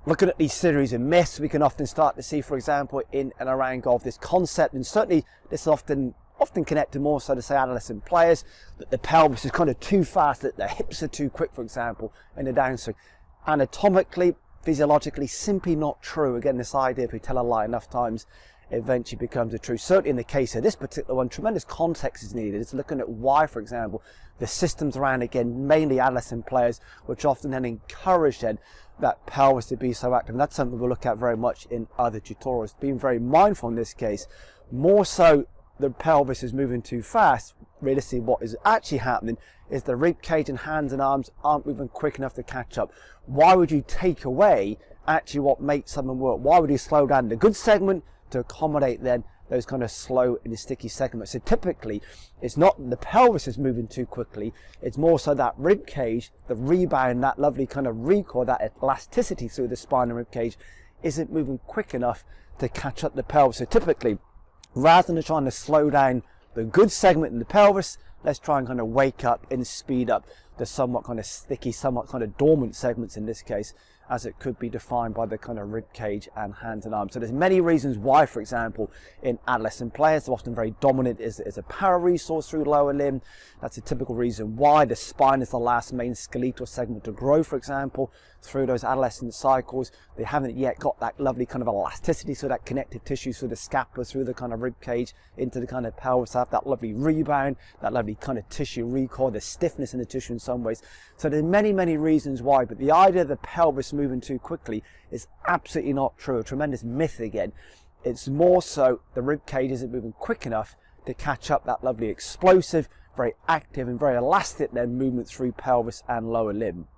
Looking at these series of myths, we can often start to see, for example, in and around golf, this concept, and certainly this is often connected more so to, say, adolescent players, that the pelvis is kind of too fast, that the hips are too quick, for example, in the downswing. Anatomically, physiologically, simply not true. Again, this idea, if we tell a lie enough times, it eventually becomes a truth. Certainly in the case of this particular one, tremendous context is needed. It's looking at why, for example, the systems around, again, mainly adolescent players, which often then encourage then that pelvis to be so active. And that's something we'll look at very much in other tutorials. Being very mindful in this case, more so the pelvis is moving too fast. Realistically, what is actually happening is the rib cage and hands and arms aren't moving quick enough to catch up. Why would you take away actually what makes something work? Why would you slow down the good segment to accommodate then those kind of slow and sticky segments? So typically, it's not the pelvis is moving too quickly, it's more so that rib cage, the rebound, that lovely kind of recoil, that elasticity through the spine and rib cage isn't moving quick enough to catch up the pelvis. So typically, rather than trying to slow down the good segment in the pelvis, let's try and kind of wake up and speed up the somewhat kind of sticky, somewhat kind of dormant segments in this case, as it could be defined by the kind of rib cage and hands and arms. So there's many reasons why, for example, in adolescent players, they're often very dominant as a power resource through lower limb. That's a typical reason why the spine is the last main skeletal segment to grow, for example, through those adolescent cycles. They haven't yet got that lovely kind of elasticity, so that connective tissue through the scapula, through the kind of rib cage into the kind of pelvis, have that lovely rebound, that lovely kind of tissue recoil, the stiffness in the tissue in some ways. So there's many, many reasons why, but the idea of the pelvis moving too quickly is absolutely not true. A tremendous myth again. It's more so the rib cage isn't moving quick enough to catch up that lovely explosive, very active and very elastic then movement through pelvis and lower limb.